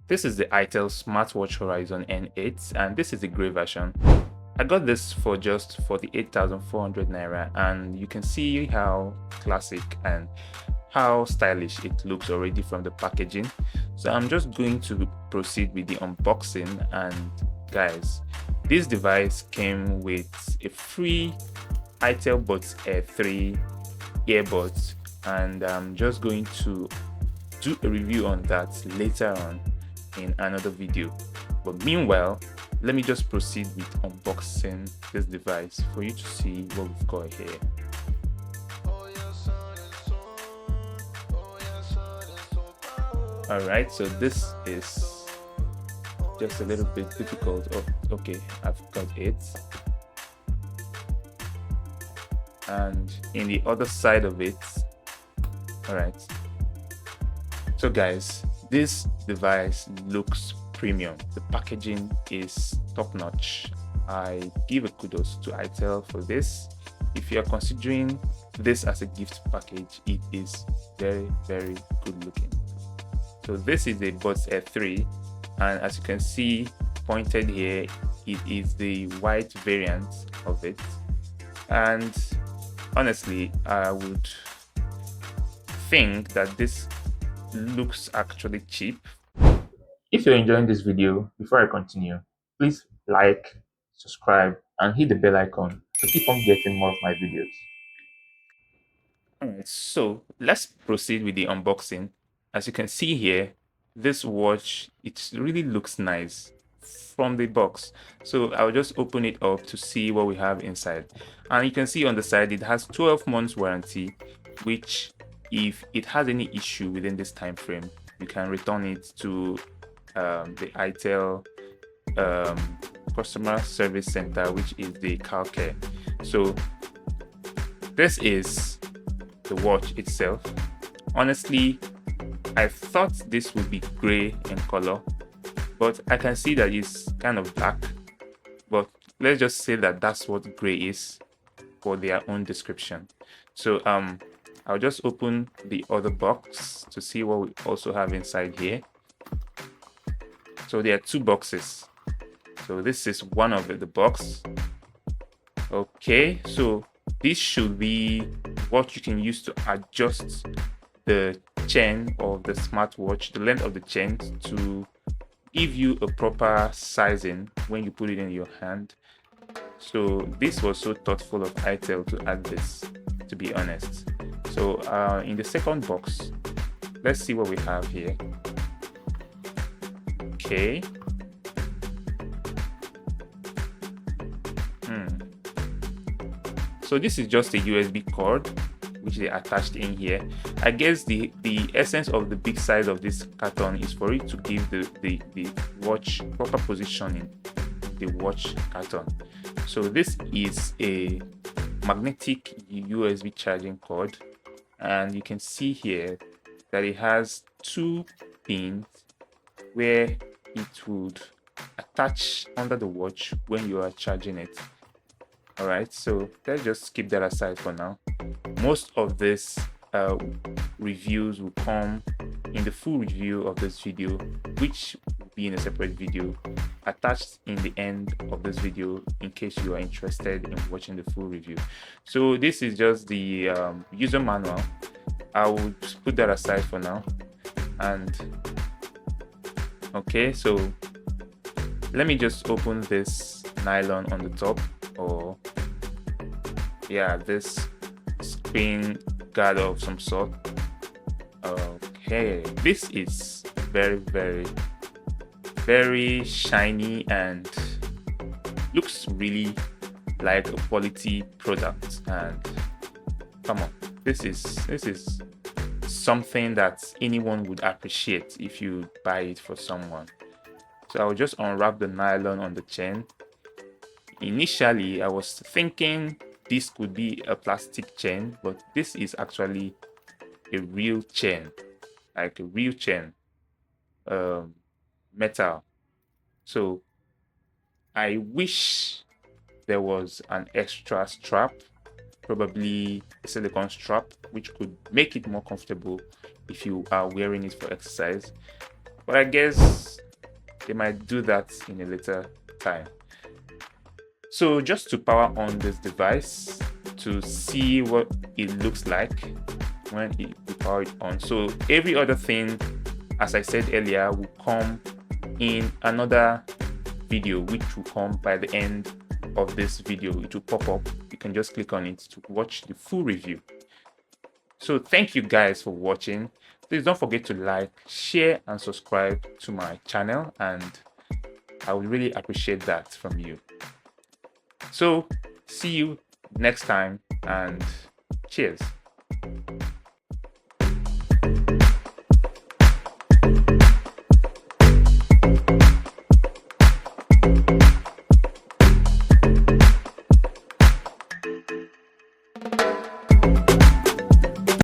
This is the ITEL Smartwatch Horizon N8 and this is the grey version. I got this for just 48,400 naira and you can see how classic and how stylish it looks already from the packaging. So I'm just going to proceed with the unboxing. And guys, this device came with a free ITEL Buds Air 3 earbuds and I'm just going to do a review on that later on in another video. But meanwhile, let me just proceed with unboxing this device for you to see what we've got here. Alright, so this is just a little bit difficult. Oh, okay, I've got it. And in the other side of it, alright. So guys, this device looks premium. The packaging is top-notch. I give a kudos to ITEL for this. If you are considering this as a gift package, it is very good looking. So this is a Buds Air 3 and as you can see pointed here, it is the white variant of it. And honestly, I would think that this looks actually cheap. If you're enjoying this video, before I continue, please like, subscribe and hit the bell icon to keep on getting more of my videos. Alright, so let's proceed with the unboxing. As you can see here, this watch, it really looks nice from the box. So I'll just open it up to see what we have inside. And you can see on the side it has 12 months warranty, which if it has any issue within this time frame, you can return it to the ITEL customer service center, which is the car care. So this is the watch itself. Honestly, I thought this would be gray in color, but I can see that it's kind of black. But let's just say that that's what gray is for their own description. So I'll just open the other box to see what we also have inside here. So there are two boxes. So this is one of the box. Okay, so this should be what you can use to adjust the chain of the smartwatch, the length of the chain, to give you a proper sizing when you put it in your hand. So this was so thoughtful of ITEL to add this, to be honest. So in the second box, let's see what we have here. Okay. So this is just a USB cord which they attached in here. I guess the essence of the big size of this carton is for it to give the watch proper positioning, the watch carton. So this is a magnetic USB charging cord, and you can see here that it has two pins where it would attach under the watch when you are charging it. Alright, so let's just keep that aside for now. Most of this reviews will come in the full review of this video, which will be in a separate video attached in the end of this video in case you are interested in watching the full review. So this is just the user manual. I will put that aside for now. And okay, so let me just open this nylon on the top, or yeah, this screen guard of some sort. Okay, this is very shiny and looks really like a quality product. And come on, this is something that anyone would appreciate if you buy it for someone. So I'll just unwrap the nylon on the chain. Initially, I was thinking this could be a plastic chain, but this is actually a real chain, like a real chain, metal. So I wish there was an extra strap, probably a silicone strap, which could make it more comfortable if you are wearing it for exercise. but I guess they might do that in a later time. So just to power on this device to see what it looks like when you power it on. So every other thing, as I said earlier, will come in another video, which will come by the end of this video. It will pop up. You can just click on it to watch the full review. So thank you guys for watching. Please don't forget to like, share, and subscribe to my channel, and I would really appreciate that from you. So see you next time, and cheers.